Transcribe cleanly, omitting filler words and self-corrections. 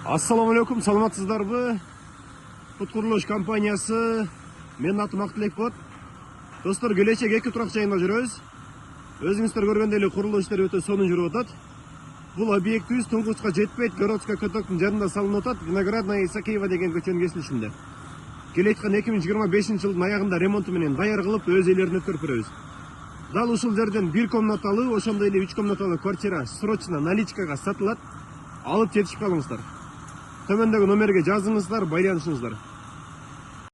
Ассаламу алейкум, саламатсыздарбы? Пут курулуш компаниясы. Менин атым Актылек болот. Достор, келечек 2 турак жайында жүрөбүз. Өзүңүздөр көргөндөй эле курулуш иштери өтө сонун жүрүп атат. Бул объектибиз Туңгучка жетпейт, Городской көтөктүн жанында салынып атат, Виноградная Исакиева деген көчөнүн кесилишинде. Келеткан 2025 жылдын аягында ремонту менен даяр кылып, өз үйлөрүн өткөрүп беребиз. Дал ушул жерден 1 комнаталы, ошондой эле 3 комнаталы квартира срочно наличкага сатылат. Алып жетишип калыңыздар. Төмөндөгү номерге жазыңыздар, байланышыңыздар.